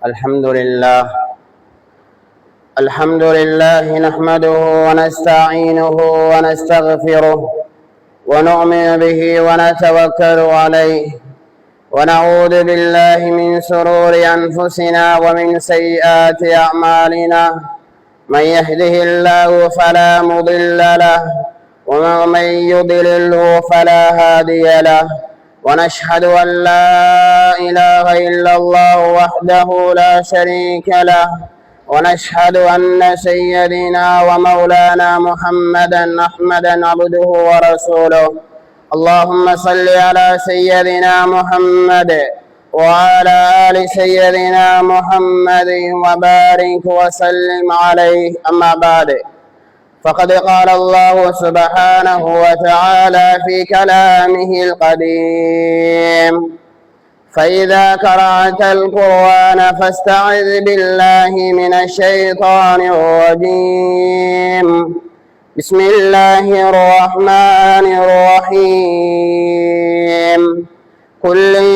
الحمد لله نحمده ونستعينه ونستغفره ونؤمن به ونتوكل عليه ونعوذ بالله من شرور أنفسنا ومن سيئات أعمالنا. من يهده الله فلا مضل له ومن يضلله فلا هادي له. ونشهد أن لا إله إلا الله وحده لا شريك له. ونشهد أن سيدنا ومولانا محمدا عبده ورسوله. اللهم صل على سيدنا محمد وعلى آل سيدنا محمد وبارك وسلم عليه. أما بعد، فقد قال الله سبحانه وتعالى في كلامه القديم: فإذا قرأت القرآن فاستعذ بالله من الشيطان الرجيم. بسم الله الرحمن الرحيم. قل إن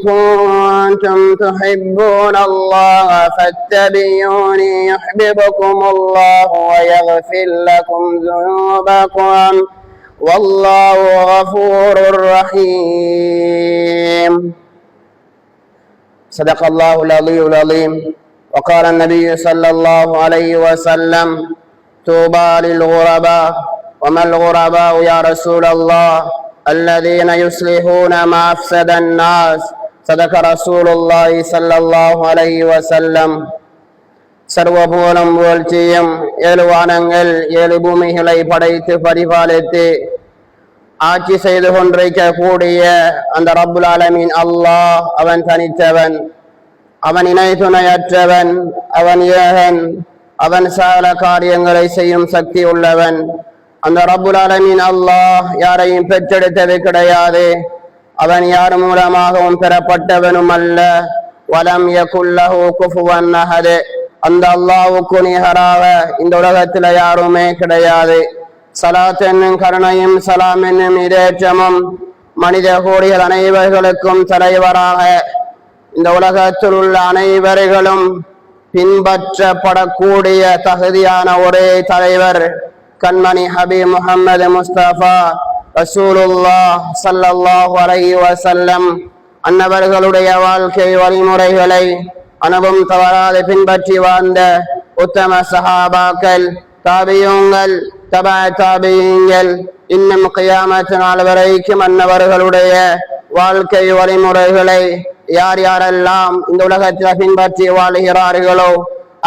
كنتم تحبون الله فاتبعوني يحببكم الله ويغفر لكم ذنوبكم والله غفور رحيم. صدق الله العلي العظيم. وقال النبي صلى الله عليه وسلم: طوبى للغرباء. وما الغرباء يا رسول الله؟ الذين يصلحون ما أفسد الناس. صدق رسول الله صلى الله عليه وسلم. சர்வபூலம் புகழ்ச்சியும் ஏழு வானங்கள் ஏழு பூமிகளை படைத்து பரிபாலித்து ஆட்சி செய்து கொண்டிருக்கக்கூடிய அந்த ரப்புல் ஆலமீன் அல்லாஹ் அவன் தனித்தவன், அவன் இணை துணையற்றவன், அவன் ஏகன், அவன் சகல காரியங்களை செய்யும் சக்தி உள்ளவன். அந்த ரப்புல் ஆலமீன் அல்லாஹ் யாரையும் பெற்றெடுத்தது கிடையாது. அவன் யார் மூலமாகவும் பெறப்பட்டவனும் அல்ல. வலம் யகுல் லஹு குஃபுவன் அஹத். அந்த அல்லாஹ்வுக்கு நிகராக இந்த உலகத்தில் யாருமே கிடையாது. சலாத் என்னும் கருணையும் சலாம் என்னும் இதேற்றமும் மனித கோடிகள் அனைவர்களுக்கும் தலைவராக இந்த உலகத்தில் உள்ள அனைவர்களும் பின்பற்றப்படக்கூடிய தகுதியான ஒரே தலைவர் கண்மணி ஹபீப் முஹம்மது முஸ்தபா ரசூலுல்லாஹ் ஸல்லல்லாஹு அலைஹி வஸல்லம் அன்னவர்களுடைய வாழ்க்கை வழிமுறைகளை அனுபவம் தவறாது பின்பற்றி வாழ்ந்த உத்தம சஹாபாக்கள், தாபியூங்கள், தபா தாபியீங்கள், இன்னும் கியாமத் நாள் வரைக்கும் அன்னவர்களுடைய வாழ்க்கை வழிமுறைகளை யார் யாரெல்லாம் இந்த உலகத்தில் பின்பற்றி வாழ்கிறார்களோ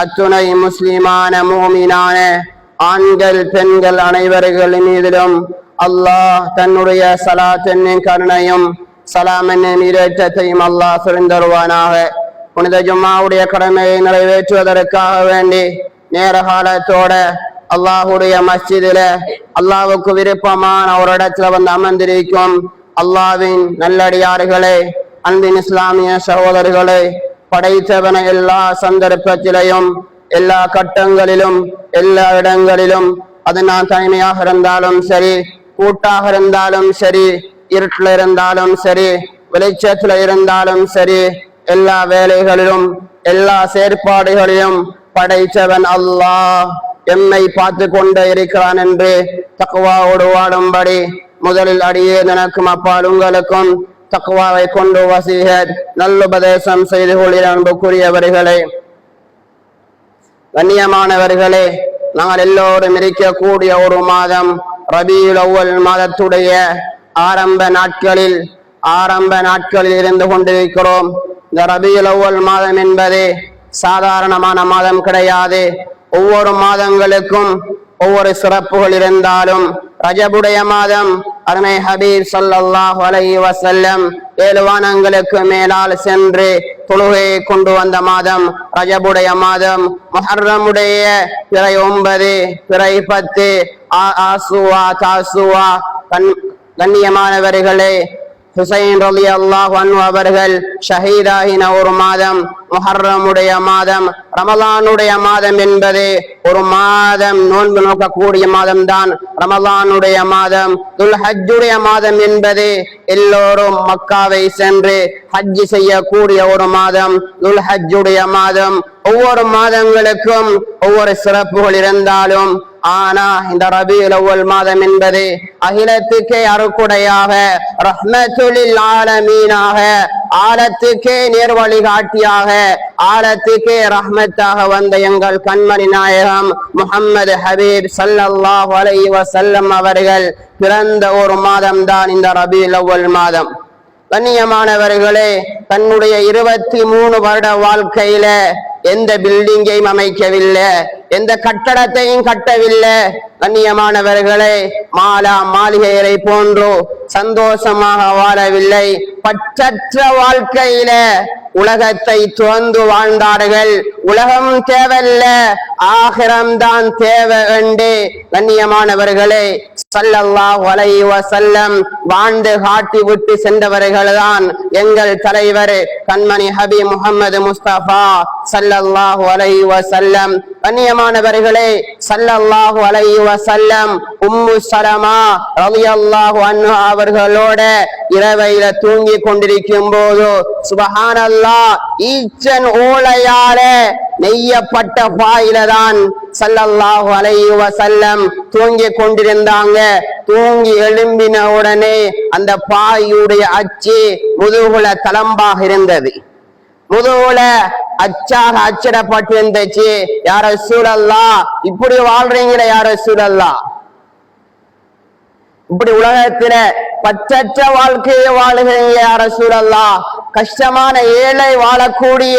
அத்துணை முஸ்லிமான மூமினான ஆண்கள் பெண்கள் அனைவர்கள் மீதிலும் அல்லாஹ் தன்னுடைய சலாத் என்னும் கருணையும் சலாம் என்னும் இரேற்றத்தையும் அல்லாஹ் சுரிந்தருவானாக. புனித ஜும்மாவுடைய கடமையை நிறைவேற்றுவதற்காக வேண்டி நேர காலத்தோட அல்லாஹுடைய மஸ்ஜிதில அல்லாஹ்வுக்கு விருப்பமான ஒரு இடத்துல வந்து அமர்ந்திருக்கும் அல்லாஹ்வின் நல்லடியார்களே, அன்பின் இஸ்லாமிய சகோதரர்களே, படைத்தவன எல்லா சந்தர்ப்பத்திலையும் எல்லா கட்டங்களிலும் எல்லா இடங்களிலும், அது நான் தனிமையாக இருந்தாலும் சரி, கூட்டாக இருந்தாலும் சரி, இருட்டில் இருந்தாலும் சரி, வெளிச்சத்துல இருந்தாலும் சரி, எல்லா வேலைகளிலும் எல்லா செயற்பாடுகளிலும் படைத்தவன் அல்லாஹ் எம்மை பார்த்து கொண்டே இருக்கிறான் என்று தக்வாவோடு வாடும்படி முதலில் அடியே எனக்கும் அப்பால் உங்களுக்கும் தக்வாவை கொண்டு வசீஹத் நல்லுபதேசம் செய்து கொள்கிற அன்புக்குரியவர்களே, கண்ணியமானவர்களே, நாங்கள் எல்லோரும் இருக்கக்கூடிய ஒரு மாதம் ரபீஉல் அவ்வல் மாதத்துடைய ஆரம்ப நாட்களில் இருந்து கொண்டிருக்கிறோம். இந்த ரபீஉல் அவ்வல் மாதம் என்பது சாதாரணமான மாதம் கிடையாது. ஒவ்வொரு மாதங்களுக்கும் ஒவ்வொரு சிறப்புகள் இருந்தாலும் ரஜபுடைய மாதம் அருமை ஹபீப் ஸல்லல்லாஹு அலைஹி வஸல்லம் 7 வானங்களுக்கு மேலால் சென்று தொழுகையை கொண்டு வந்த மாதம் ரஜபுடைய மாதம். முஹர்ரமுடைய பிறை 9, பிறை 10, ஆசுவா, தாசுவா. கண்ணியமானவர்களே, ஹுசைன் ரலியல்லாஹு அன்ஹு அவர்கள் ஷஹீதாகின ஒரு மாதம் முஹர்ரமுடைய மாதம், ரமலானுடைய மாதம் என்பது ஒரு மாதம், நோன்பு நோக்கக்கூடிய மாதம் தான் ரமலானுடைய மாதம். துல்ஹஜ்ஜுடைய மாதம் என்பது எல்லோரும் மக்காவை சென்று ஹஜ் செய்யக்கூடிய ஒரு மாதம் துல்ஹஜ்ஜுடைய மாதம். ஒவ்வொரு மாதங்களுக்கும் ஒவ்வொரு சிறப்புகள் இருந்தாலும் ஆனா இந்த ரபீஉல் அவ்வல் மாதம் என்பது அகிலத்துக்கே அருக்குடையாக, ரஹ்மத்துல் ஆலமீனாக, ஆலத்துக்கே நேர்வழிகாட்டியாக, ஆலத்துக்கே ரஹ்மத்தாக வந்த எங்கள் கண்மணி நாயகம் முஹம்மது ஹபீப் ஸல்லல்லாஹு அலைஹி வஸல்லம் அவர்கள் பிறந்த ஒரு மாதம் தான் இந்த ரபீஉல் அவ்வல் மாதம். கண்ணியமானவர்களே, தன்னுடைய 23 வருட வாழ்க்கையில எந்த பில்டிங்கையும் அமைக்கவில்லை, எந்த கட்டடத்தையும் கட்டவில்லை. கண்ணியமானவர்களே, மாளிகைகளை போன்றோ சந்தோஷமாக வாழவில்லை. பற்றற்ற வாழ்க்கையில உலகத்தை துறந்து வாழ்ந்தார்கள். உலகம் தேவையில்ல, ஆகிரம்தான் தேவை என்று கண்ணியமானவர்களே ஸல்லல்லாஹு அலைஹி வஸல்லம் வாழ்ந்து காட்டி விட்டு சென்றவர்கள் தான் எங்கள் தலைவர் கண்மணி ஹபீப் முஹம்மது முஸ்தபா ஸல்லல்லாஹு அலைஹி வஸல்லம். கண்ணியமானவர்களே, ஸல்லல்லாஹு அலைஹி வஸல்லம் உம்மு ஸலமா ரலியல்லாஹு அன்ஹா அவர்களோட இரவையில தூங்கி கொண்டிருக்கும் போது சுப்ஹானல்லாஹ், ஈச்சன் ஓலையால நெய்யப்பட்ட பாயில தான் ஸல்லல்லாஹு அலைஹி வஸல்லம் தூங்கி கொண்டிருந்தாங்க. தூங்கி எழும்பின உடனே அந்த பாயுடைய அச்சு முதுகுல தளம்பாக இருந்தது, முதுகுல அச்சாக அச்சிடப்பட்டு இருந்துச்சு. யா ரசூலல்லாஹ், இப்படி வாழ்றீங்களே யா ரசூலல்லாஹ், இப்படி உலகத்தில பற்றற்ற வாழ்க்கையை வாழுகிறீங்க யா ரசூலல்லாஹ், கஷ்டமான ஏழை வாழக்கூடிய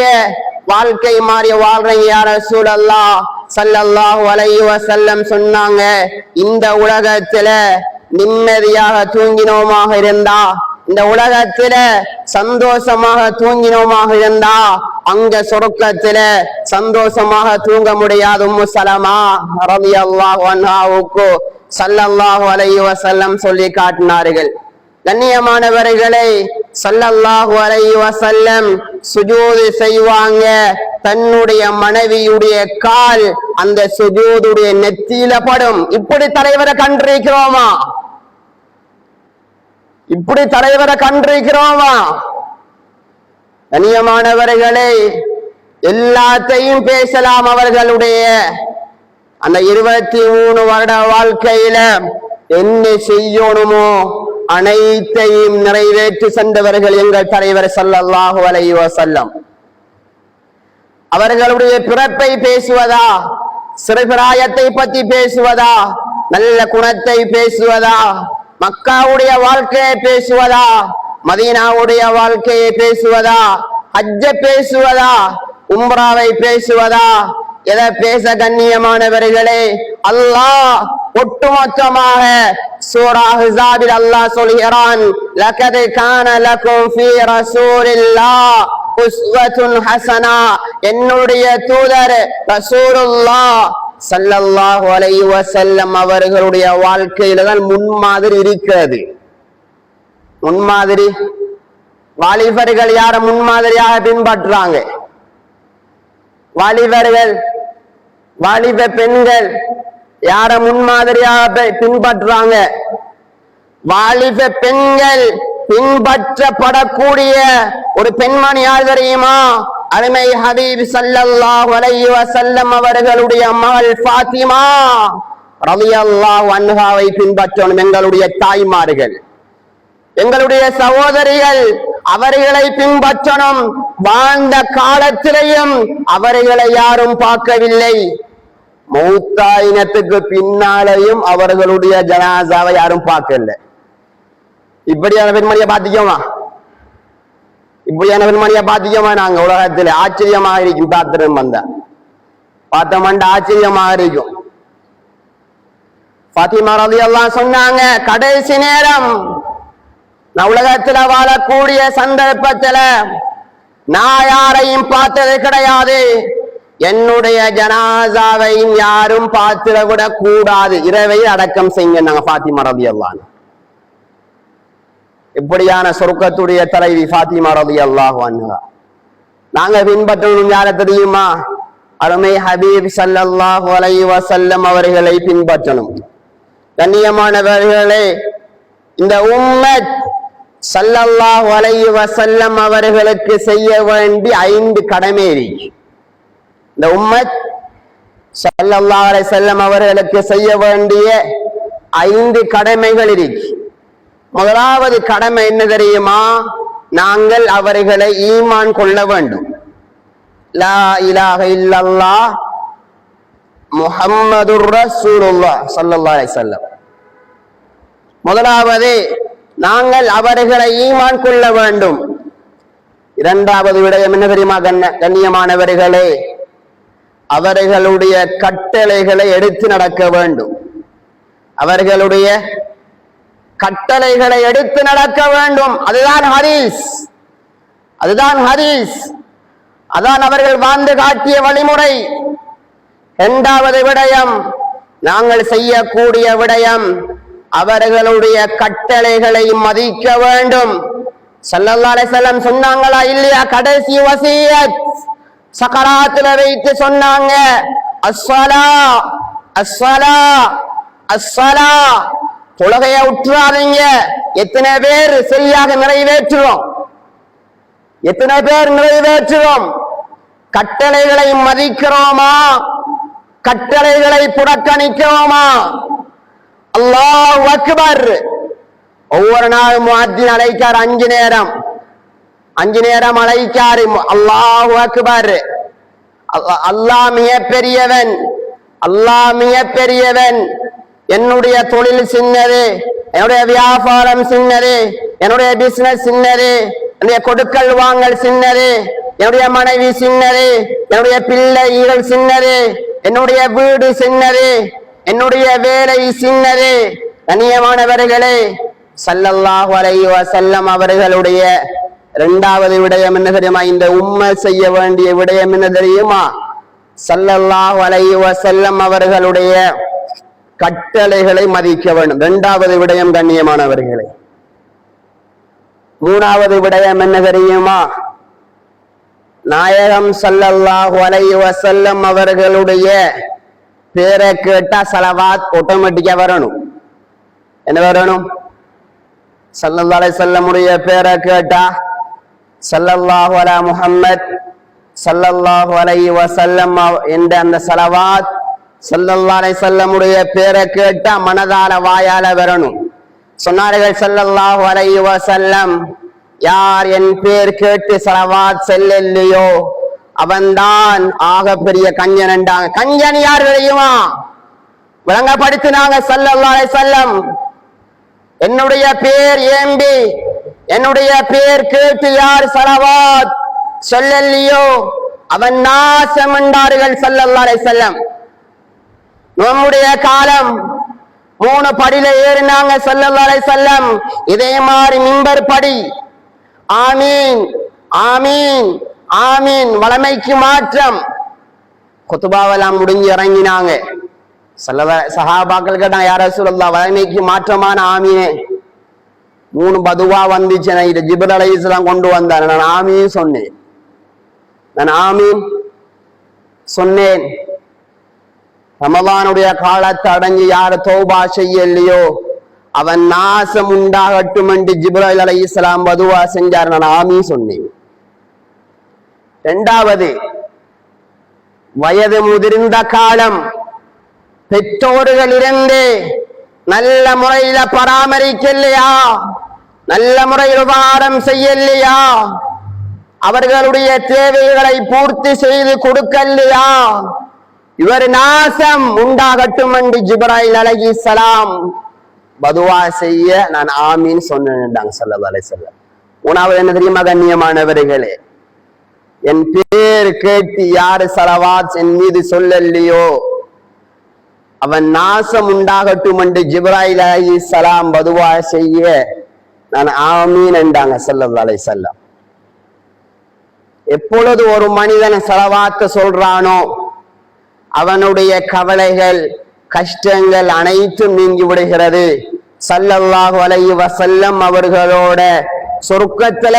வாழ்க்கை மாறி வாழ்றீங்க யா ரசூலல்லாஹ். ஸல்லல்லாஹு அலைஹி வஸல்லம் சொன்னாங்க, இந்த உலகத்தில நிம்மதியாக தூங்கினோமாக இருந்தா, இந்த உலகத்தில சந்தோஷமாக தூங்கினோமாக இருந்தா, அங்க சொர்க்கத்தில சந்தோஷமாக தூங்க முடியாது. உம்மு ஸலமா ரலியல்லாஹு அன்ஹாவுக்கு ஸல்லல்லாஹு அலைஹி வஸல்லம் சொல்லி காட்டினார்கள். கண்ணியமானவர்களே, ஸல்லல்லாஹு அலைஹி வஸல்லம் சுஜூது செய்வாங்க. தன்னுடைய மனைவியுடைய கால் அந்த சுஜூதுடைய நெத்தியில படும். இப்படி தலைவரை கண்டிருக்கிறோமா? இப்படி தலைவரை கண்டிருக்கிறோமா? கண்ணியமானவர்களே, எல்லாத்தையும் பேசலாம். அவர்களுடைய அந்த 23 வருட வாழ்க்கையில என்ன செய்யணுமோ அனைத்தையும் நிறைவேற்றி சென்றவர்கள் எங்கள் தலைவர் ஸல்லல்லாஹு அலைஹி வஸல்லம். அவர்களுடைய பிறப்பை பேசுவதா, சிறுபிராயத்தை பற்றி பேசுவதா, நல்ல குணத்தை பேசுவதா, மக்காவுடைய வாழ்க்கையை பேசுவதா, மதீனாவுடைய வாழ்க்கையை பேசுவதா, ஹஜ்ஜ பேசுவதா, உம்ராவை பேசுவதா, எதை பேச? கண்ணியமானவர்களே, அல்லாஹ் ஒட்டுமொத்தமாக சூரா அஹ்ஸாபில் அல்லாஹ் சொல்கிறான், லகத் கான லகும் ஃபீ ரசூலில்லாஹ் உஸ்வத்துன் ஹஸனா. என்னுடைய தூதர் ரசூலுல்லாஹ் ஸல்லல்லாஹு அலைஹி வஸல்லம் அவர்களுடைய வாழ்க்கையில தான் முன்மாதிரி இருக்கிறது. முன்மாதிரி வாலிபர்கள் யார முன்மாதிரியாக பின்பற்றாங்க? வாலிபர்கள், வாலிப பெண்கள் யார முன்மாதிரியாக பின்பற்றாங்க? வாலிப பெண்கள் பின்பற்றப்படக்கூடிய ஒரு பெண்மணி யார் தெரியுமா? அருமை ஹபீப் ஸல்லல்லாஹு அலைஹி வஸல்லம் அவர்களுடைய மகள் ஃபாத்திமா ரலியல்லாஹு அன்ஹாவை பின்பற்றணும். எங்களுடைய தாய்மார்கள், எங்களுடைய சகோதரிகள் அவர்களை பின்பற்றணும். வாழ்ந்த காலத்திலேயும் அவர்களை யாரும் பார்க்கவில்லை, மௌத்தாயினத்துக்கு பின்னாலேயும் அவர்களுடைய ஜனாசாவை யாரும் பார்க்கல. இப்படியான பெண்மணியை பாத்திக்கோமா? இப்படியான பெண்மணியை பாத்திக்கோமா? நாங்க உலகத்துல ஆச்சரியமாக இருக்கும். பாத்திரம் வந்தா பார்த்தோம்னா ஆச்சரியமாக இருக்கும். ஃபாத்திமா ரலியல்லாஹு சொன்னாங்க, கடைசி நேரம் நான் உலகத்துல வாழக்கூடிய சந்தர்ப்பத்துல நான் யாரையும் பார்த்தது கிடையாது, என்னுடைய ஜனாசாவையும் யாரும் பார்த்திட விட கூடாது, இரவை அடக்கம் செய்யுங்க நாங்க ஃபாத்திமா ரலியல்லாஹு. இப்படியான சொர்க்கத்துடைய தலைவி ஃபாத்திமா ரலியல்லாஹு அன்ஹா. நாங்க பின்பற்றணும் யார தெரியுமா? அருமை ஹபீப் ஸல்லல்லாஹு அலைஹி வஸல்லம் அவர்களை பின்பற்றணும். கண்ணியமானவர்களே, இந்த உம்மத் ஸல்லல்லாஹு அலைஹி வஸல்லம் அவர்களுக்கு செய்ய வேண்டிய 5 கடமை இருக்கு. இந்த உம்மத் ஸல்லல்லாஹு அலைஹி வஸல்லம் அவர்களுக்கு செய்ய வேண்டிய 5 கடமைகள் இருக்கு. முதலாவது கடமை என்ன தெரியுமா? நாங்கள் அவர்களை ஈமான் கொள்ள வேண்டும். லா இலாஹ இல்லல்லாஹ் முஹம்மதுர் ரசூலுல்லாஹ் ஸல்லல்லாஹு அலைஹி வஸல்லம். முதலாவது நாங்கள் அவர்களை ஈமான் கொள்ள வேண்டும். இரண்டாவது விடயம் என்ன தெரியுமா கண்ணியமானவர்களே? அவர்களுடைய கட்டளைகளை எடுத்து நடக்க வேண்டும். அவர்களுடைய கட்டளைகளை எடுத்து நடக்க வேண்டும். அதுதான் ஹதீஸ், அதுதான் ஹதீஸ், அதான் அவர்கள் வாழ்ந்து காட்டிய வழிமுறை. இரண்டாவது விடயம், நாங்கள் செய்யக்கூடிய விடயம், அவர்களுடைய கட்டளைகளை மதிக்க வேண்டும். ஸல்லல்லாஹு அலைஹி வஸல்லம் சொன்னாங்களா இல்லையா? கடைசி வசியத் சக்கராத்துல வைத்து சொன்னாங்க, அஸ்ஸலா அஸ்ஸலா அஸ்ஸலா, தொழுகையை உற்றாதீங்க. எத்தனை பேர் சரியாக நிறைவேற்றுவோம்? எத்தனை பேர் நிறைவேற்றுவோம்? கட்டளைகளை மதிக்கிறோமா? கட்டளைகளை புறக்கணிக்கிறோமா? அல்லாஹ் அக்பர். ஒவ்வொரு நாளும் முஅத்தின் அழைக்கார் 5 நேரம், 5 நேரம் அழைக்காரு. அல்லாஹ் அக்பர். அல்லாஹ் மிக பெரியவன், அல்லாஹ் மிக பெரியவன். என்னுடைய தொழில் சின்னது, என்னுடைய வியாபாரம் சின்னது, என்னுடைய பிசினஸ் சின்னது, என்னுடைய கொடுக்கல் வாங்கல் சின்னது, என்னுடைய மனைவி சின்னது, என்னுடைய பிள்ளைகள் சின்னது, என்னுடைய வீடு சின்னது, என்னுடைய வேலை சின்னது. கண்ணியமானவர்களே, ஸல்லல்லாஹு அலைஹி வஸல்லம் அவர்களுடைய இரண்டாவது விடயம் என்ன தெரியுமா? இந்த உம்மத் செய்ய வேண்டிய விடயம் என்ன தெரியுமா? ஸல்லல்லாஹு அலைஹி வஸல்லம் அவர்களுடைய கட்டளைகளை மதிக்க வேண்டும். இரண்டாவது விடயம் கண்ணியமானவர்களே. மூணாவது விடயம் என்ன தெரியுமா? நாயகம் ஸல்லல்லாஹு அலைஹி வஸல்லம் அவர்களுடைய பேரை கேட்டா ஸலவாத் ஆட்டோமேட்டிக்கா வரணும். என்ன வரணும்? ஸல்லல்லாஹு அலைஹி வஸல்லம் உடைய பேரை கேட்டா ஸல்லல்லாஹு அலா முஹம்மத் ஸல்லல்லாஹு அலைஹி வஸல்லம் என்ற அந்த ஸலவாத் ஸல்லல்லாஹு அலைஹி வஸல்லம் உடைய பேரை கேட்டா மனதால வாயால வரணும். சொன்னார்கள் ஸல்லல்லாஹு அலைஹி வஸல்லம், யார் என் பேர் கேட்டு ஸலவாத் செல்லலையோ அவன்தான் ஆக பெரிய கஞ்சன் என்றாங்க. கஞ்சன் யார் தெரியுமா? விளங்கப்படுத்தினாங்க ஸல்லல்லாஹு அலைஹி வஸல்லம். என்னுடைய பேர் ஏம்பி, என்னுடைய பேர் கேட்டு யார் ஸலவாத் சொல்லலையோ அவன் நாசம் என்றார்கள் ஸல்லல்லாஹு அலைஹி வஸல்லம். நம்முடைய காலம் 3 படியில ஏறினாங்க ஸல்லல்லாஹு அலைஹி வஸல்லம். இதே மாதிரி மிம்பர் படி ஆமீன் ஆமீன் ஆமீன், வளமைக்கு மாற்றம். குத்துபாவெல்லாம் முடிஞ்சு இறங்கினாங்க. சஹாபாக்கள் கேட்டாங்க, யா ரசூலல்லாஹ் வளமைக்கு மாற்றமான ஆமீனே? 3 பதுவா வந்துச்சு. இது ஜிப்ரீல் அலைஹிஸ்ஸலாம் கொண்டு வந்தார். நான் ஆமீன் சொன்னேன், நான் ஆமீன் சொன்னேன். ரமலானுடைய காலத்தை அடைஞ்சு யார் தௌபா செய்யலையோ அவன் நாசம் உண்டாகட்டும் என்று ஜிப்ரீல் அலைஹிஸ்ஸலாம் பதுவா செஞ்சார். நான் ஆமீன் சொன்னேன். இரண்டாவது, வயது முதிர்ந்த காலம், பெற்றோர்கள் இருந்து நல்ல முறையில பராமரிக்கலையா, நல்ல முறையில் உபகாரம் செய்யலையா, அவர்களுடைய தேவைகளை பூர்த்தி செய்து கொடுக்கலையா, இவர் நாசம் உண்டாகட்டும் என்று ஜிப்ரீல் அலைஹிஸ்ஸலாம் பதுவா செய்ய நான் ஆமீன் சொன்னேன் ஸல்லல்லாஹு அலைஹி வஸல்லம். மூணாவது என்ன தெரியுமா கண்ணியமானவர்களே? என் பேர் கேட்டு யாரு ஸலவாத் என் மீது சொல்லலையோ அவன் நாசம் உண்டாகட்டும் என்று ஜிப்ரீல் அலைஹிஸ்ஸலாம் பதுவா செய்ய நான் ஆமீன் என்றாங்க ஸல்லல்லாஹு அலைஹி வஸல்லம். எப்பொழுது ஒரு மனிதன் ஸலவாத் சொல்றானோ அவனுடைய கவலைகள் கஷ்டங்கள் அனைத்தும் நீங்கி விடுகிறது. ஸல்லல்லாஹு அலைஹி வஸல்லம் அவர்களோட சொர்க்கத்துல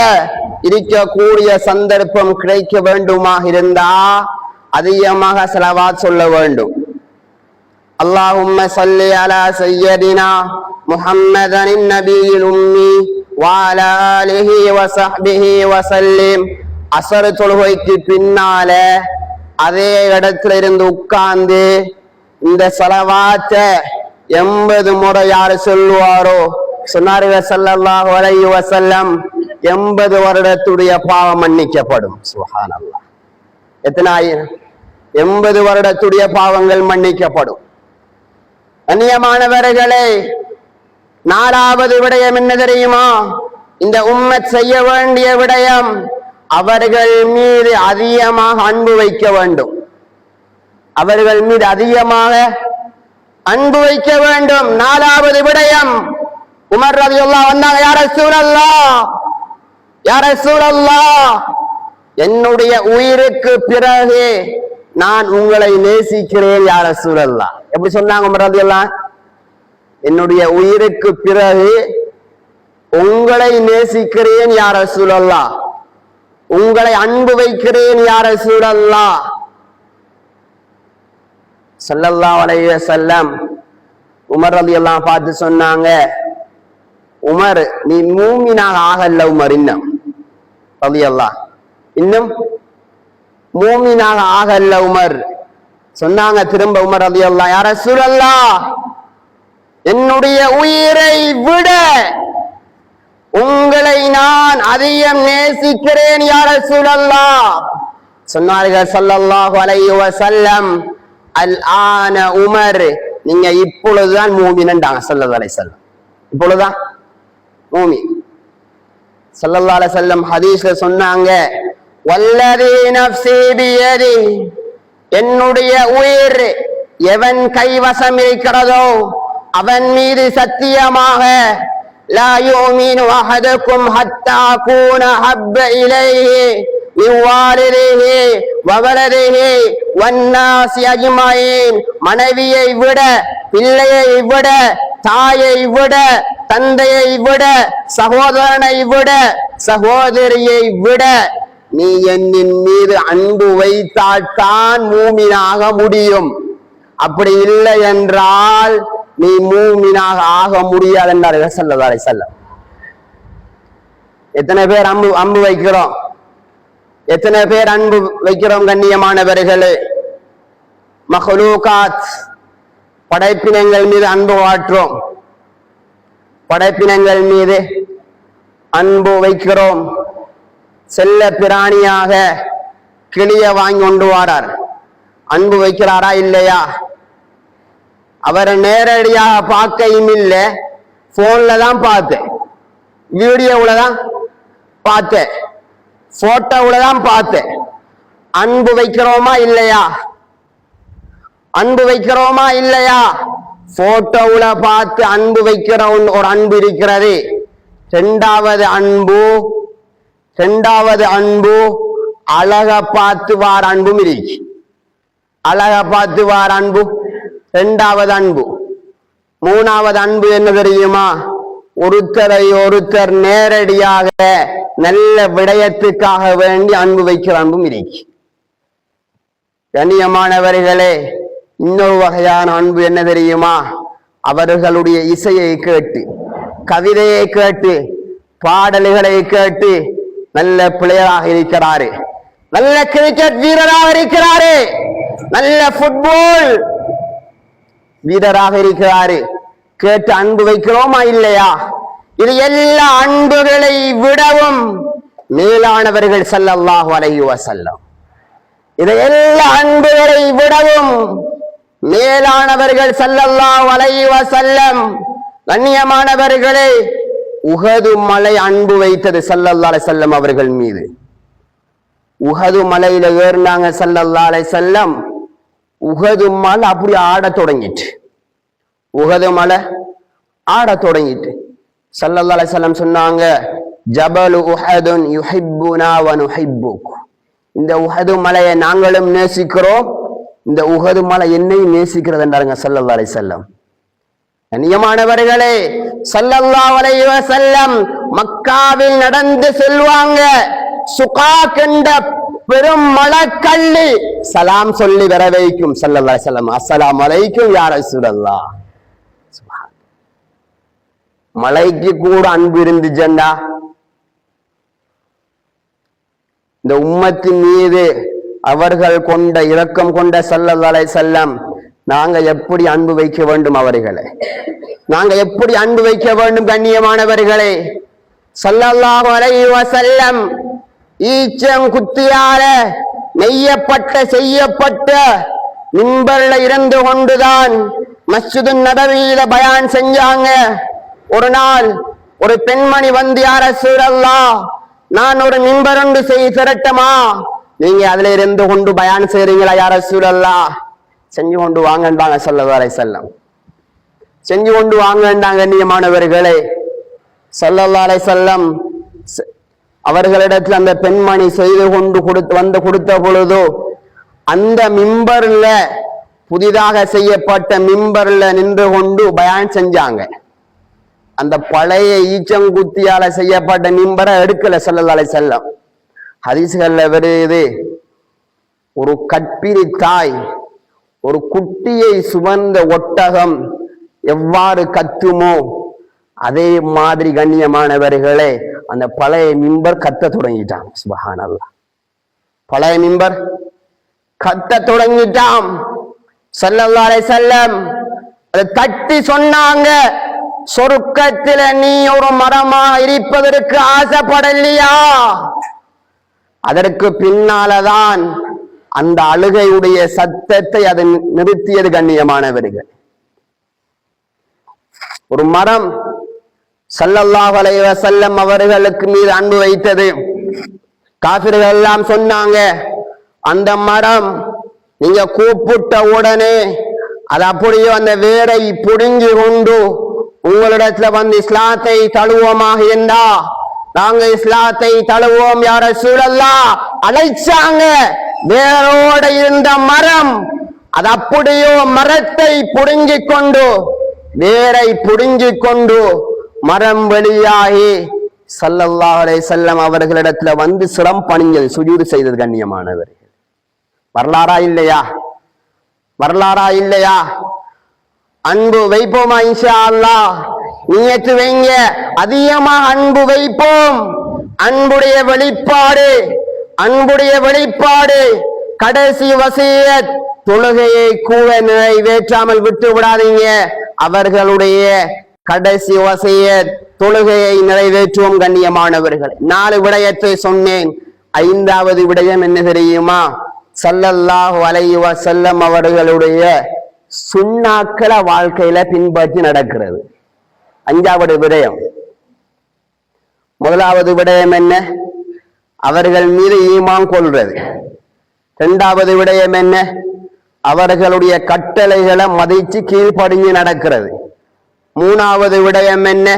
இருக்கக்கூடிய சந்தர்ப்பம் கிடைக்க வேண்டுமாக இருந்தா அதிகமாக ஸலவாத் சொல்ல வேண்டும். அல்லாஹும்ம ஸல்லி அலா சய்யதினா முஹம்மதனின் நபியில் உம்மி வஅலா ஆலிஹி வஸஹ்பிஹி வஸல்லிம். அஸர் தொழுகைக்கு பின்னால அதே இடத்துல இருந்து உட்கார்ந்து இந்த ஸலவாத்தை 80 முறை யாரு சொல்லுவாரோ சொன்னார்கள் ஸல்லல்லாஹு அலைஹி வஸல்லம் 80 வருடத்துடைய பாவம் மன்னிக்கப்படும். சுப்ஹானல்லாஹ். எத்தனை 80 வருடத்துடைய பாவங்கள் மன்னிக்கப்படும். கண்ணியமானவர்களே, 4வது விடயம் என்ன தெரியுமா? இந்த உம்மத் செய்ய வேண்டிய விடயம், அவர்கள் மீது அதிகமாக அன்பு வைக்க வேண்டும். அவர்கள் மீது அதிகமாக அன்பு வைக்க வேண்டும். 4வது விடயம், உமர் ரலியல்லாஹு வந்தாங்க, யா ரசூலல்லாஹ், யா ரசூலல்லாஹ், என்னுடைய உயிருக்கு பிறகு நான் உங்களை நேசிக்கிறேன் யா ரசூலல்லாஹ். எப்படி சொன்னாங்க உமர் ரலியல்லாஹு? என்னுடைய உயிருக்கு பிறகு உங்களை நேசிக்கிறேன் யா ரசூலல்லாஹ், உங்களை அன்பு வைக்கிறேன் யா ரசூலல்லாஹ். ஸல்லல்லாஹு அலைஹி வஸல்லம் உமர் ரலியல்லாஹு பார்த்து சொன்னாங்க, உமர் நீ மூமினாக ஆகல உமர், இன்னும் ரலியல்லாஹு இன்னும் மூமினாக ஆகல உமர். சொன்னாங்க திரும்ப உமர் ரலியல்லாஹு, யா ரசூலல்லாஹ், என்னுடைய உயிரை விட உங்களை நான் அதிகம் நேசிக்கிறேன் யா ரசூலல்லாஹ். சொன்னார்கள் ஸல்லல்லாஹு அலைஹி வஸல்லம், அல் ஆன உமர், நீங்க இப்பொழுதுதான் மூமின்ன்றாங்க ஸல்லல்லாஹு அலைஹி வஸல்லம். இப்பொழுதுதான் மூமின். ஸல்லல்லாஹு அலைஹி வஸல்லம் ஹதீஸ்ல சொன்னாங்க, வல்லதி நஃப்ஸி பியதி, என்னுடைய உயிர் எவன் கைவசம் இருக்கிறதோ அவன் மீது சத்தியமாக, லா யுமினு அஹதுக்கும் ஹத்தா கூன ஹப்ப இலைஹி மின் வாலிதிஹி வ வலதிஹி வன்னாஸி அஜ்மஈன். மனைவியை விட, பிள்ளையை விட, தாயை விட, தந்தையை விட, சகோதரனை விட, சகோதரியை விட நீ என்னின் மீது அன்பு வைத்தால்தான் மூமினாக முடியும். அப்படி இல்லை என்றால் நீ மூமினாக ஆக முடியாது என்றார்கள் ஸல்லல்லாஹு அலைஹி வஸல்லம். எத்தனை பேர் அன்பு வைக்கிறோம்? எத்தனை பேர் அன்பு வைக்கிறோம்? கண்ணியமானவர்களே, மஹ்லூகாத் படைப்பினங்கள் மீது அன்பு காட்டுறோம், படைப்பினங்கள் மீது அன்பு வைக்கிறோம். செல்ல பிராணியாக கிளிய வாங்கி கொண்டு வாரார், அன்பு வைக்கிறாரா இல்லையா? அவரை நேரடியாக பார்க்கையும் இல்லை, போன்ல தான் பார்த்தேன், வீடியோவுல தான் பார்த்தேன், போட்டோவுல தான் பார்த்தேன். அன்பு வைக்கிறோமா இல்லையா? அன்பு வைக்கிறோமா இல்லையா? போட்டோவுல பார்த்து அன்பு வைக்கிற ஒரு அன்பு இருக்கிறது. இரண்டாவது அன்பு அழக பார்த்து வார அன்பும் இருக்கு. அழக பார்த்து வார அன்பு இரண்டாவது அன்பு. மூணாவது அன்பு என்ன தெரியுமா? ஒருத்தரை ஒருத்தர் நேரடியாக நல்ல விடயத்துக்காக வேண்டி அன்பு வைக்கிற அன்பும் இருக்கு. கண்ணியமானவர்களே, இன்னொரு வகையான அன்பு என்ன தெரியுமா? அவர்களுடைய இசையை கேட்டு, கவிதையை கேட்டு, பாடல்களை கேட்டு நல்ல பிளேயராக இருக்கிறாரு, நல்ல கிரிக்கெட் வீரராக இருக்கிறாரு, நல்ல ஃபுட்பால் வீரராக இருக்கிறாரு, கேட்டு அன்பு வைக்கிறோமா இல்லையா? இது எல்லா அன்புகளை விடவும் மேலானவர்கள் ஸல்லல்லாஹு அலைஹி வஸல்லம். இது எல்லா அன்புகளை விடவும் மேலானவர்கள் ஸல்லல்லாஹு அலைஹி வஸல்லம். கண்ணியமானவர்களே, உஹது மலை அன்பு வைத்தது ஸல்லல்லாஹு அலைஹி வஸல்லம் அவர்கள் மீது. உஹது மலையில ஏறினாங்க ஸல்லல்லாஹு அலைஹி வஸல்லம். உஹது மலை அப்படி ஆட தொடங்கிட்டு, உஹது மலை ஆட தொடங்கிட்டு ஸல்லல்லாஹு அலைஹி வஸல்லம் சொன்னாங்க, ஜபலு உஹதுன் யுஹிப்புனா வ நுஹிப்புக். இந்த உஹது மலையை நாங்களும் நேசிக்கிறோம், இந்த உஹது மலை என்னையும் நேசிக்கிறது என்றாருங்க ஸல்லல்லாஹு அலைஹி வஸல்லம். கண்ணியமானவர்களே, ஸல்லல்லாஹு அலைஹி வஸல்லம் மக்காவில் நடந்து செல்வாங்க. சுகாக் என்ற பெரும் மலக்கல்லி சலாம் சொல்லி வர வைக்கும். ஸல்லல்லாஹு அலைஹி வஸல்லம், அஸ்ஸலாமு அலைக்கும் யா ரசூலல்லாஹ். மலைக்கு கூட அன்பு இருந்துச்சண்டா. இந்த உம்மத்தின் மீது அவர்கள் கொண்ட இரக்கம் கொண்ட ஸல்லல்லாஹு அலைஹி வஸல்லம், நாங்க எப்படி அன்பு வைக்க வேண்டும் அவர்களை, நாங்க எப்படி அன்பு வைக்க வேண்டும்? கண்ணியமானவர்களே, ஸல்லல்லாஹு அலைஹி வஸல்லம் ஈச்சங்குத்தியால நெய்யப்பட்ட செய்யப்பட்ட மிம்பர்ல இருந்து கொண்டுதான் மஸ்ஜிது நபவியில பயான் செஞ்சாங்க. ஒரு நாள் ஒரு பெண்மணி வந்து, யா ரசூலல்லாஹ், நான் ஒரு மிம்பர் ஒன்று திரட்டமா? நீங்க அதுல இருந்து கொண்டு பயான் செய்றீங்களா யா ரசூலல்லாஹ்? செஞ்சு கொண்டு வாங்கன்றாங்க ஸல்லல்லாஹு அலைஹி வஸல்லம். செஞ்சு கொண்டு வாங்கன்றாங்க. கண்ணியமானவர்களே, ஸல்லல்லாஹு அலைஹி வஸல்லம் அவர்களிடத்தில் அந்த பெண்மணி செய்து கொண்டு கொடுத்த பொழுதோ, அந்த மிம்பர்ல புதிதாக செய்யப்பட்ட மிம்பர்ல நின்று கொண்டு பயான் செஞ்சாங்க. அந்த பழைய ஈச்சங்குத்தியால செய்யப்பட்ட மிம்பரை எடுக்கல ஸல்லல்லாஹு அலைஹி வஸல்லம். ஹதீஸ்கள்ல வருது, ஒரு கற்பிணி தாய் ஒரு குட்டியை சுமந்த ஒட்டகம் எவ்வாறு கத்துமோ அதே மாதிரி கண்ணியமானவர்களே அந்த பழைய மிம்பர் கத்த தொடங்கிட்டான். சுப்ஹானல்லாஹ், பழைய மிம்பர் கத்த தொடங்கிட்டான். ஸல்லல்லாஹு அலைஹி வஸல்லம் அதை தட்டி சொன்னாங்க, சொர்க்கத்தில நீ ஒரு மரமா இருப்பதற்கு ஆசைப்படலையா? அதற்கு பின்னாலதான் அந்த அழுகையுடைய சத்தத்தை அது நிறுத்தியது. கண்ணியமானவர்கள், ஒரு மரம் ஸல்லல்லாஹு அலைஹி வஸல்லம் அவர்களுக்கு மீது அன்பு வைத்தது. காஃபிர்கள் எல்லாம் சொன்னாங்க, அந்த மரம் நீங்க கூப்பிட்ட உடனே அது அப்படியே அந்த வேரை புடுங்கி கொண்டு உங்களிடத்துல வந்து இஸ்லாத்தை தழுவோமாக இருந்தா நாங்க இஸ்லாத்தை தழுவோம் யா ரசூலல்லாஹ் அழைச்சாங்க. வேரோட இருந்த மரம் அது அப்படியோ மரத்தை புடுங்கிக் கொண்டு வேரை புடுங்கிக் கொண்டு மரம் வெளியாகி ஸல்லல்லாஹு அலைஹி வஸல்லம் அவர்களிடத்துல வந்து சிரம் பணிஞ்சது, சுஜூது செய்தது. கண்ணியமானவர், வரலாறா இல்லையா? வரலாறா இல்லையா? அன்பு வைப்போமா? இன்ஷா அல்லாஹ் நியத்து வைங்க, அதிகமாக அன்பு வைப்போம். அன்புடைய வெளிப்பாடு, அன்புடைய வெளிப்பாடு கடைசி வசியத், தொழுகையை கூட நிறைவேற்றாமல் விட்டு விடாதீங்க. அவர்களுடைய கடைசி வசியத் தொழுகையை நிறைவேற்றுவோம். கண்ணியமானவர்கள், 4 விடயத்தை சொன்னேன். 5வது விடயம் என்ன தெரியுமா? ஸல்லல்லாஹு அலைஹி வஸல்லம் அவர்களுடைய சுன்னாக்கள வாழ்க்கையில பின்பற்றி நடக்கிறது. 5வது விடயம். முதலாவது விடயம் என்ன? அவர்கள் மீது ஈமான் கொள்றது. 2வது விடயம் என்ன? அவர்களுடைய கட்டளைகளை மதிச்சு கீழ்ப்படிஞ்சு நடக்கிறது. 3வது விடயம் என்ன?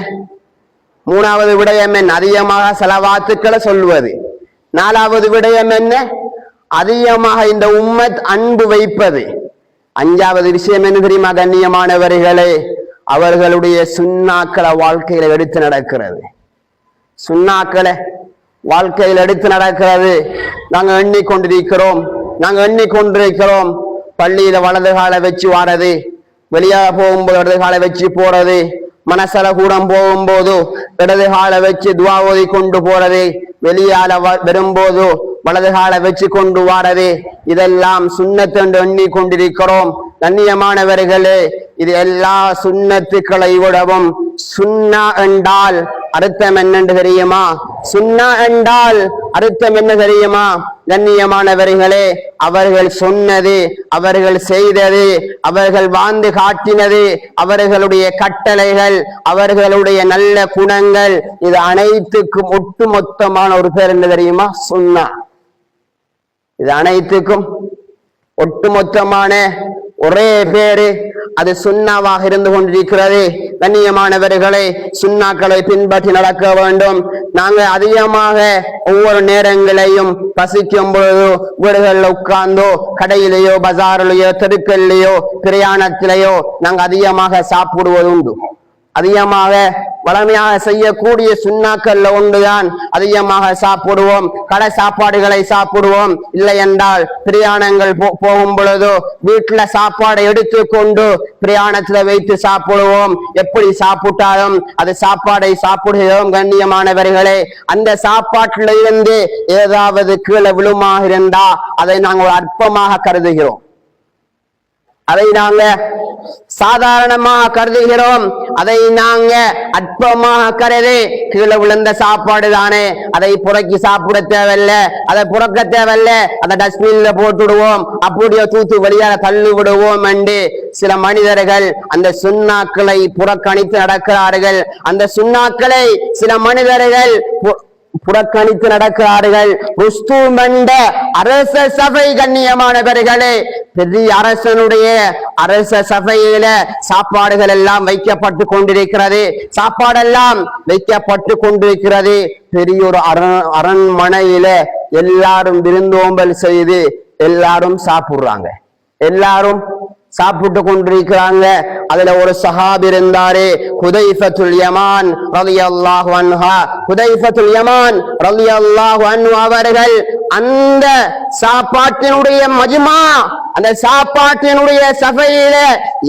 3வது விடயம் என்ன? அதிகமாக ஸலவாத்துக்களை சொல்வது. 4வது விடயம் என்ன? அதிகமாக இந்த உம்மத் அன்பு வைப்பது. 5வது விஷயம் என்ன தெரியுமா? கண்ணியமானவர்களே, அவர்களுடைய சுன்னாக்களை வாழ்க்கையில எடுத்து நடக்கிறது. சுன்னாக்களை வாழ்க்கையில் எடுத்து நடக்கிறது. நாங்க எண்ணிக்கொண்டிருக்கிறோம். பள்ளியில வலது காலை வச்சு வாரது, வெளியாக போகும்போது இடது காலை வச்சு போறது, மனசல கூடம் போகும்போது இடது காலை வச்சு துவா ஓதி கொண்டு போறது, வெளியால வரும்போது வலது காலை வச்சு கொண்டு வாரது, இதெல்லாம் சுன்னத்து என்று எண்ணிக்கொண்டிருக்கிறோம். கண்ணியமானவர்களே, இது எல்லா சுன்னத்துக்களை விடவும் சுன்னா என்றால் அர்த்தம் என்னென்று தெரியுமா? சுன்னா என்றால் அர்த்தம் என்ன தெரியுமா? கண்ணியமானவர்களே, அவர்கள் சொன்னது, அவர்கள் செய்தது, அவர்கள் வாழ்ந்து காட்டினது, அவர்களுடைய கட்டளைகள், அவர்களுடைய நல்ல குணங்கள், இது அனைத்துக்கும் ஒட்டுமொத்தமான ஒரு பேர் என்ன தெரியுமா? சுன்னா. இது அனைத்துக்கும் ஒட்டுமொத்தமான ஒரே பேரு, அது சுன்னாவாக இருந்து கொண்டிருக்கிறது. கண்ணியமானவர்களே, சுன்னாக்களை பின்பற்றி நடக்க வேண்டும். நாங்க அதிகமாக ஒவ்வொரு நேரங்களையும் பசிக்கும் பொழுதோ, வீடுகளில் உட்கார்ந்தோ, கடையிலேயோ, பஜாரிலேயோ, தெருக்கள்லையோ, பிரயாணத்திலேயோ நாங்க அதிகமாக சாப்பிடுவது உண்டு. அதிகமாக வளமையாக செய்யக்கூடிய சுண்ணாக்கள்ல ஒன்றுதான் அதிகமாக சாப்பிடுவோம். கடை சாப்பாடுகளை சாப்பிடுவோம். இல்லை என்றால் பிரயாணங்கள் போகும் பொழுதோ வீட்டுல சாப்பாடை எடுத்துக்கொண்டு பிரயாணத்துல வைத்து சாப்பிடுவோம். எப்படி சாப்பிட்டாலும் அது சாப்பாடை சாப்பிடுகிறோம். கண்ணியமானவர்களே, அந்த சாப்பாட்டில இருந்து ஏதாவது கீழே விழுமாக இருந்தா அதை நாங்கள் அற்பமாக கருதுகிறோம். அதை நாங்க சாதாரணமாக கருதுகிறோம். அதை நாங்க அற்பமாக கருதி கீழே விழுந்த சாப்பாடு தானே, அதை புறக்கி சாப்பிட தேவையில்ல, அதை புறக்க தேவையில்ல, அதை டஸ்ட்பின்ல போட்டுடுவோம், அப்படியே தூத்து வழியாக தள்ளி விடுவோம் என்று சில மனிதர்கள் அந்த சுண்ணாக்களை புறக்கணித்து நடக்கிறார்கள். அந்த சுண்ணாக்களை சில மனிதர்கள் புறக்கணித்து நடக்கிறார்கள். அரச சபை, கண்ணியமானவர்களே, பெரிய அரசனுடைய அரச சபையில சாப்பாடுகள் எல்லாம் வைக்கப்பட்டு கொண்டிருக்கிறது. சாப்பாடெல்லாம் வைக்கப்பட்டு கொண்டிருக்கிறது. பெரிய ஒரு அரண்மனையில எல்லாரும் விருந்தோம்பல் செய்து எல்லாரும் சாப்பிடுறாங்க. எல்லாரும் சாப்பிட்டு கொண்டிருக்கிறாங்க. அதுல ஒரு சஹாபி இருந்தாரு, ஹுதைஃபத்துல் யமான் ரலியல்லாஹு அன்ஹு. ஹுதைஃபத்துல் யமான் ரலியல்லாஹு அன்ஹு அவர்கள் அந்த சாப்பாட்டினுடைய மஜ்மா, அந்த சாப்பாட்டினுடைய சபையில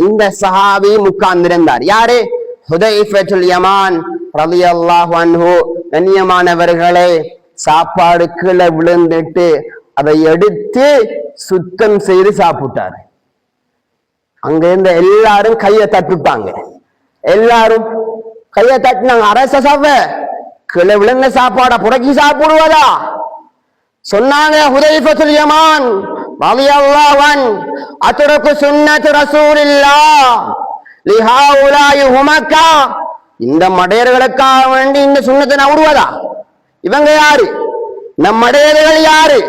இந்த சஹாபி உட்கார்ந்திருந்தார். யாரு? ஹுதைஃபத்துல் யமான் ரலியல்லாஹு அன்ஹு. கண்ணியமானவர்களே, சாப்பாடு கீழே விழுந்துட்டு அதை எடுத்து சுத்தம் செய்து சாப்பிட்டாரு. அங்க இருந்த எல்லாரும் கையை தட்டுட்டாங்க. எல்லாரும் கையை தட்டினாங்க. அரச சபை கீழே விழுந்த சாப்பாட புறக்கி சாப்பிடுவதா சொன்னாங்க. ஹுதைஃபத்துல் யமான் ரலியல்லாஹு அன்ஹு, அத்ருக்கு சுன்னத் ரசூலில்லாஹ் லிஹாஉலாஇ ஹுமக்கா, இந்த மடையர்களுக்காக வேண்டி இந்த சுன்னத்தை நான் விடுவதா? இவங்க யாரு? நம் மடையர்கள் யாரு?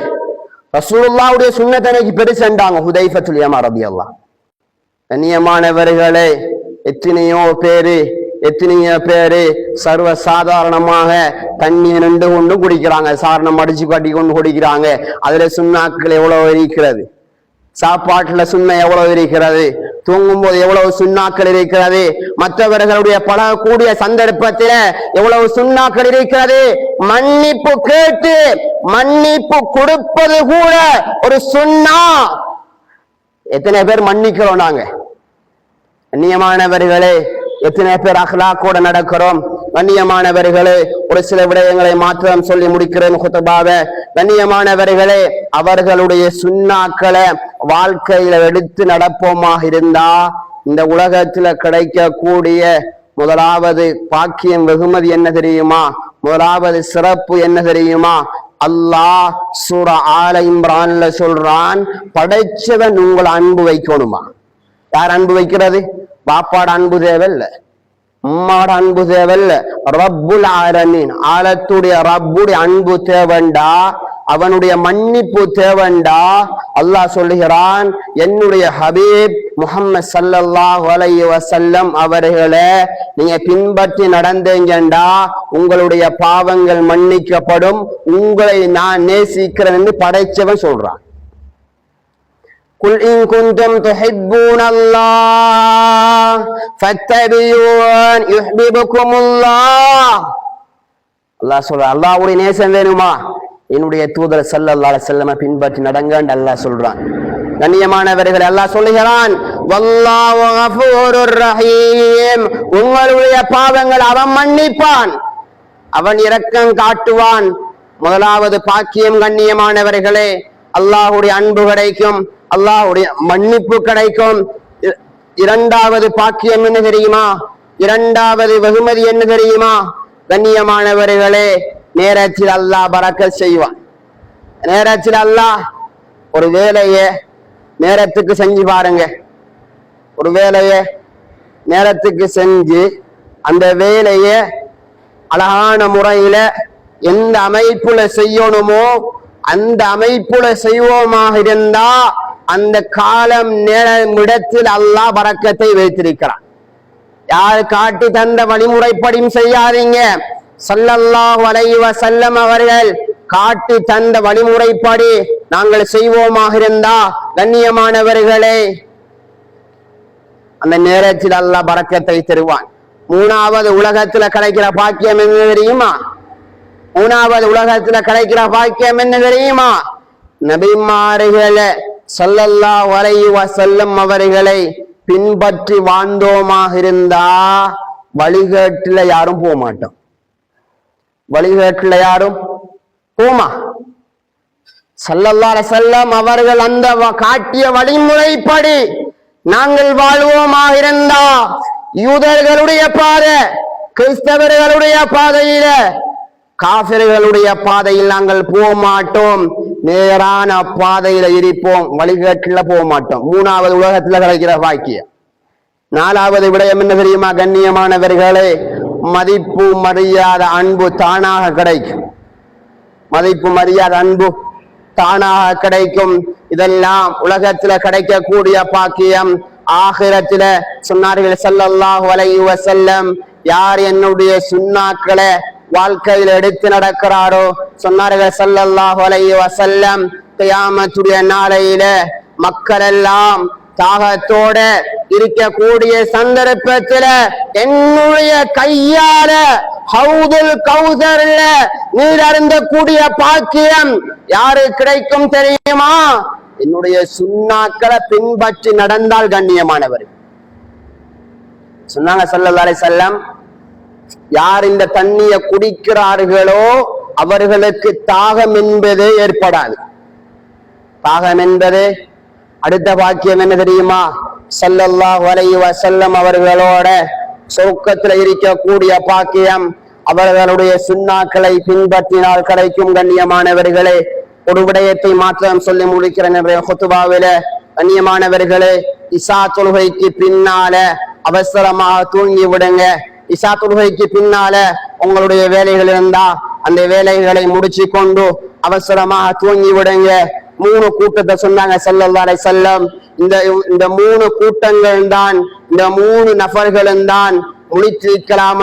ரசூலுல்லாஹ்வுடைய சுன்னத்தை பெருசென்றாங்க ஹுதைஃபத்துல் யமான் ரலியல்லாஹு. கண்ணியமானவர்களே, எத்தனையோ பேரு சர்வ சாதாரணமாக தண்ணியை நின்று கொண்டு குடிக்கிறாங்க. சாரணம் அடிச்சு கட்டி கொண்டு குடிக்கிறாங்க. அதுல சுண்ணாக்கள் எவ்வளவு இருக்கிறது, சாப்பாட்டுல சுண்ண எவ்வளவு இருக்கிறது, தூங்கும் போது எவ்வளவு சுண்ணாக்கள் இருக்கிறது, மற்றவர்களுடைய பழகக்கூடிய சந்தர்ப்பத்தில எவ்வளவு சுண்ணாக்கள் இருக்கிறது. மன்னிப்பு கேட்டு மன்னிப்பு கொடுப்பது கூட ஒரு சுண்ணா. எத்தனை பேர் மன்னிக்கிறோம் நாங்க? கண்ணியமானவர்களே, எத்தனை பேர் அஹ்லாக்கோட நடக்கிறோம்? கண்ணியமானவர்களே, ஒரு சில விடயங்களை மாத்திரம் சொல்லி முடிக்கிறேன் குத்பாவை. கண்ணியமானவர்களே, அவர்களுடைய சுண்ணாக்களை வாழ்க்கையில எடுத்து நடப்போமாக இருந்தா இந்த உலகத்துல கிடைக்கக்கூடிய முதலாவது பாக்கியம் வெகுமதி என்ன தெரியுமா? முதலாவது சிறப்பு என்ன தெரியுமா? அல்லாஹ் சூரா ஆல இம்ரான்ல சொல்றான், படைச்சவன் உங்களை அன்பு வைக்கணுமா? யார் அன்பு வைக்கிறது? பாப்பாட அன்பு தேவையில்ல, உம்மாட அன்பு தேவையில்ல, ரப்புல் ஆலமீன் ஆலத்துடைய ரப்புடைய அன்பு தேவண்டா, அவனுடைய மன்னிப்பு தேவண்டா. அல்லாஹ் சொல்லுகிறான், என்னுடைய ஹபீப் முஹம்மது ஸல்லல்லாஹு அலைஹி வஸல்லம் அவர்களை நீங்க பின்பற்றி நடந்தீங்கண்டா உங்களுடைய பாவங்கள் மன்னிக்கப்படும், உங்களை நான் நேசிக்கிறேன் என்று படைச்சவன் சொல்றான். குல் இன் குன்தும் துஹிப்பூனல்லாஹ் ஃபத்தபியூன் யுஹ்பிபுகுமுல்லாஹ். அல்லாஹ் சொல்றான், அல்லாஹ்வுடைய நேசம் வேணுமா? என்னுடைய தூதர் ஸல்லல்லாஹு அலைஹி வஸல்லம் பின்பற்றி நடங்கன்னு அல்லாஹ் சொல்றான். கண்ணியமானவர்கள், அல்லாஹ் சொல்லுகிறான், வல்லாஹு கஃபூருர் ரஹீம், உங்களுடைய பாவங்கள் அவன் மன்னிப்பான், அவன் இரக்கம் காட்டுவான். முதலாவது பாக்கியம் கண்ணியமானவர்களே, அல்லாஹ்வுடைய அன்பு கிடைக்கும், அல்லாஹ்வுடைய மன்னிப்பு கிடைக்கும். இரண்டாவது பாக்கியம் என்ன தெரியுமா? இரண்டாவது வெகுமதி என்ன தெரியுமா? கண்ணியமானவர்களே, நேரத்தில் அல்லாஹ் பரக்கத் செய்வான். நேரத்தில் அல்லாஹ் ஒரு வேலையை நேரத்துக்கு செஞ்சு பாருங்க. ஒரு வேலையை நேரத்துக்கு செஞ்சு அந்த வேலையை அழகான முறையில எந்த அமைப்புல செய்யணுமோ அந்த அமைப்புல செய்வோமாக இருந்தா அந்த காலம் நேரம் இடத்தில் அல்லாஹ் பரக்கத்தை வைத்திருக்கிறான். யார் காட்டி தந்த வழிமுறைப்படியும் செய்யாதீங்க. ஸல்லல்லாஹு அலைஹி வஸல்லம் அவர்கள் காட்டி தந்த வழிமுறைப்படி நாங்கள் செய்வோமாக இருந்தா கண்ணியமானவர்களே அந்த நேரத்தில் அல்லாஹ் பரக்கத்தை தருவான். மூணாவது உலகத்துல கிடைக்கிற பாக்கியம் என்ன தெரியுமா? மூணாவது உலகத்துல கிடைக்கிற பாக்கியம் என்ன தெரியுமா? நபிமார்களை ஸல்லல்லாஹு அலைஹி வஸல்லம் அவர்களை பின்பற்றி வாழ்ந்தோமாக இருந்தா வழிகேட்டுல யாரும் போக மாட்டோம். வழிகேட்டுல யாரும் போமா. ஸல்லல்லாஹு அலைஹி வஸல்லம் அவர்கள் அந்த காட்டிய வழிமுறைப்படி நாங்கள் வாழ்வோமாக இருந்தா யூதர்களுடைய பாதை, கிறிஸ்தவர்களுடைய பாதையில, காஃபிர்களுடைய பாதையில் நாங்கள் போக மாட்டோம். நேரான பாதையில இருப்போம், வழிகேட்டுல போக மாட்டோம். மூணாவது உலகத்துல கிடைக்கிற பாக்கியம். நாலாவது விடயம் என்ன தெரியுமா கண்ணியமானவர்களே? மதிப்பு மரியாதை அன்பு தானாக கிடைக்கும். மதிப்பு மரியாதை அன்பு தானாக கிடைக்கும். இதெல்லாம் உலகத்துல கிடைக்கக்கூடிய பாக்கியம். ஆகிரத்துல சொன்னார்கள் ஸல்லல்லாஹு அலைஹி வஸல்லம், யார் என்னுடைய சுன்னாக்களை வாழ்க்கையில் எடுத்து நடக்கிறாரோ சொன்னார்கள் ஸல்லல்லாஹு அலைஹி வஸல்லம், கியாமத்துடைய நாளையில மக்கள் எல்லாம் தாகத்தோட இருக்கக்கூடிய சந்தர்ப்பத்துல என்னுடைய கையால ஹவுதுல் கௌசர்ல நீர் அருந்தக்கூடிய பாக்கியம் யாரு கிடைக்கும் தெரியுமா? என்னுடைய சுன்னாக்களை பின்பற்றி நடந்தால் கண்ணியமானவர். சொன்னாங்க ஸல்லல்லாஹு அலைஹி வஸல்லம், யார் இந்த தண்ணியை குடிக்கிறார்களோ அவர்களுக்கு தாகம் என்பதே ஏற்படாது. தாகம் என்பது அடுத்த பாக்கியம் என்ன தெரியுமா? ஸல்லல்லாஹு அலைஹி வஸல்லம் அவர்களோட சொர்க்கத்தில் இருக்கக்கூடிய பாக்கியம் அவர்களுடைய சுன்னாக்களை பின்பற்றினால் கிடைக்கும். கண்ணியமானவர்களே, ஒரு விடயத்தை மாத்திரம் சொல்லி முடிக்கிறேன் ஹுதுபாவில. கண்ணியமானவர்களே, இஷா தொழுகைக்கு பின்னால அவசரமாக தூங்கி விடுங்க. இஷா தொழுகைக்கு பின்னால உங்களுடைய வேலைகள் இருந்தா அந்த வேலைகளை முடிச்சு கொண்டு அவசரமாக தூங்கி விடுங்க. 3 கூட்டத்தை சொன்னாங்க ஸல்லல்லாஹு அலைஹி வஸல்லம். இந்த 3 கூட்டங்கள் தான், இந்த 3 நபர்களும் தான் முழித்திருக்கலாம்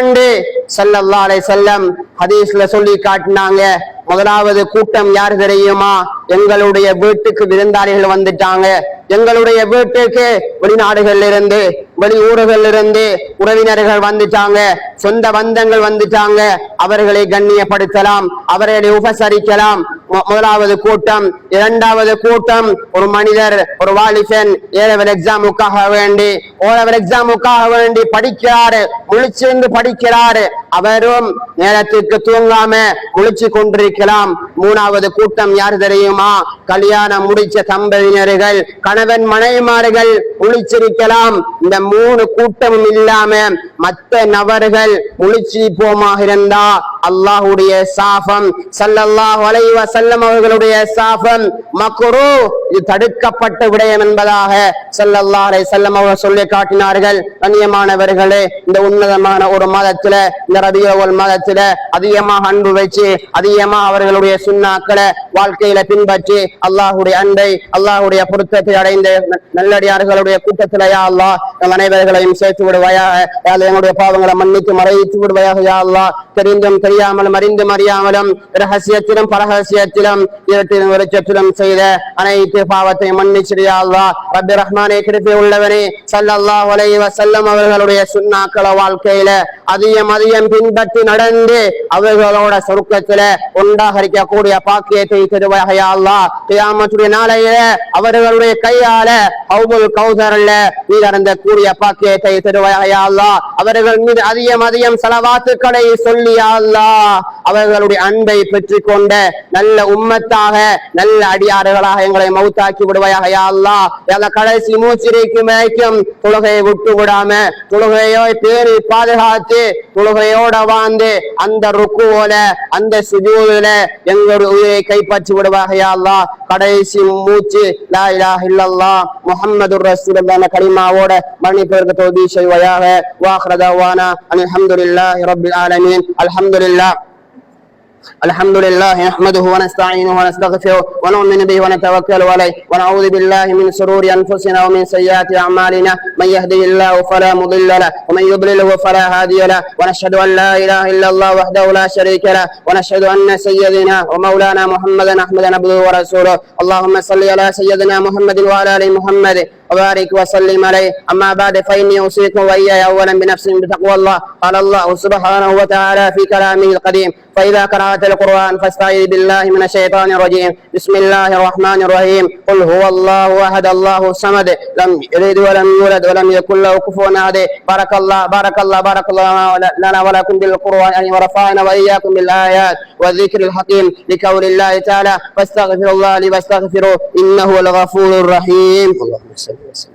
என்று ஸல்லல்லாஹு அலைஹி வஸல்லம் ஹதீஸ்ல சொல்லி காட்டினாங்க. முதலாவது கூட்டம் யார் தெரியுமா? எங்களுடைய வீட்டுக்கு விருந்தாளிகள் வந்துட்டாங்க. எங்களுடைய வீட்டுக்கு வெளிநாடுகள்ல இருந்து, வெளி ஊர்கள் இருந்து உறவினர்கள் வந்துட்டாங்க, சொந்த பந்தங்கள் வந்துட்டாங்க. அவர்களை கண்ணியப்படுத்தலாம், அவர்களை உபசரிக்கலாம். முதலாவது கூட்டம். இரண்டாவது கூட்டம், ஒரு மனிதர், ஒரு வாலிபன் ஏலவல் எக்ஸாமுக்காக வேண்டி படிக்கிறாரு, முழிச்சிருந்து படிக்கிறாரு. அவரும் நேரத்துக்கு தூங்காம முழிச்சு கொண்டிருக்கலாம். மூணாவது கூட்டம் யார் தெரியுமா? கல்யாணம் முடிச்ச தம்பதியினர்கள், கணவன் மனைவிமார்கள் முழிச்சிருக்கலாம். இந்த 3 கூட்டமும் இல்லாம மற்ற நபர்கள் முழிச்சி போமாக இருந்தா அல்லாஹ்வுடைய சாபம், ஸல்லல்லாஹு அலைஹி வஸல்லம் அவர்களுடைய சாபம் மக்ரூஹ், இது தடுக்கப்பட்ட விடயம் என்பதாக ஸல்லல்லாஹு அலைஹி வஸல்லம் அவர்கள் சொல்லி காட்டினார்கள். கண்ணியமானவர்களே, இந்த உன்னதமான ஒரு மாதத்துல, இந்த ரபியுல் மாதத்துல அதிகமாக அன்பு வச்சு அதிகமாக அவர்களுடைய சுன்னாக்களை வாழ்க்கையில பின்பற்றி அல்லாஹ்வுடைய அன்பை, அல்லாஹ்வுடைய பொருத்தத்தை அடைந்த நல்லடியார்களுடைய கூட்டத்தில யா அல்லாஹ் நம் அனைவர்களையும் சேர்த்து விடுவாயாக. எங்களுடைய பாவங்களை மன்னித்து மறைத்து விடுவாயாக யா அல்லாஹ். தெரிந்தும் தெரியாமலும் அறிந்தும் அறியாமலும் ரகசியத்திலும் பரகசியத்திலும் இருட்டிலும் வெளிச்சத்திலும் செய்த அனைத்து பாவத்தை மன்னிச்சிடு யா அல்லாஹ். ரப்பி ரஹ்மானே, கிருபை உள்ளவனே, ஸல்லல்லாஹு அலைஹி வஸல்லம் அவர்களுடைய சுன்னாக்களை வாழ்க்கையில அதிகம் பின்பற்றி நடந்து அவர்களோட சொர்க்கத்தில ஒன்றாக இருக்கக்கூடிய பாக்கியத்தை தருவாயாக யா அல்லாஹ். கியாமத்துடைய நாளையில அவர்களுடைய கையால ஹவுதுல் கௌசர்ல நீர் அருந்தக்கூடிய பாக்கியத்தை தருவாயாக யா அல்லாஹ். அவர்கள் மீது அதிகம் ஸலவாத்துக்களை சொல்லி யா அல்லாஹ் அவர்களுடைய அன்பை பெற்றுக் கொண்ட நல்ல உம்மத்தாக, நல்ல அடியாறுகளாக எங்களை மௌத்தாக்கி விடுவாயாக யா அல்லாஹ். கடைசி மூச்சிரைக்கும் வரைக்கும் தொழுகையை விட்டு விடாம தொழுகையோ பேரை பாதுகாத்து தொழுகையோட வாழ்ந்து அந்த ருக்குவோல அந்த சுஜூதுல எங்களுடைய உயிரை கைப்பற்றி விடுவாக யா அல்லாஹ். கடைசி மூச்சு லா இலாஹ இல்லல்லாஹ் முஹம்மதுர் ரசூலுல்லாஹ் கலிமாவோட மரணிப்பதற்கு தௌஃபீக் செய்வாயாக. வாஹிரு தஅவானா அல்ஹம்துலில்லாஹி ரப்பில் ஆலமீன். அல்ஹம்துலில்லாஹ். الحمد لله نحمده ونستعينه ونستغفره ونؤمن به ونتوكل عليه ونعوذ بالله من شرور أنفسنا ومن سيئات أعمالنا من يهده الله فلا مضل له ومن يضلله فلا هادي له ونشهد أن لا إله إلا الله وحده لا شريك له ونشهد أن سيدنا ومولانا محمدا أحمد عبده ورسوله اللهم صل على سيدنا محمد وعلى آل محمد وبارك وسلم عليه. أما بعد فإني أوصيكم وإياي أولا بنفس بتقوى الله. قال الله سبحانه وتعالى في كلامه القديم فإذا قرأت القرآن فاستعذ بالله من الشيطان الرجيم. بسم الله الرحمن الرحيم. قل هو الله أحد الله الصمد لم يلد ولم يولد ولم يكن له كفوا أحد. بارك الله لنا ولكم بالقرآن ورفعنا وإياكم بالآيات والذكر الحكيم لقول الله تعالى فاستغفر الله لي واستغفروه إنه الغفور الرحيم. اللهم صل وسلم.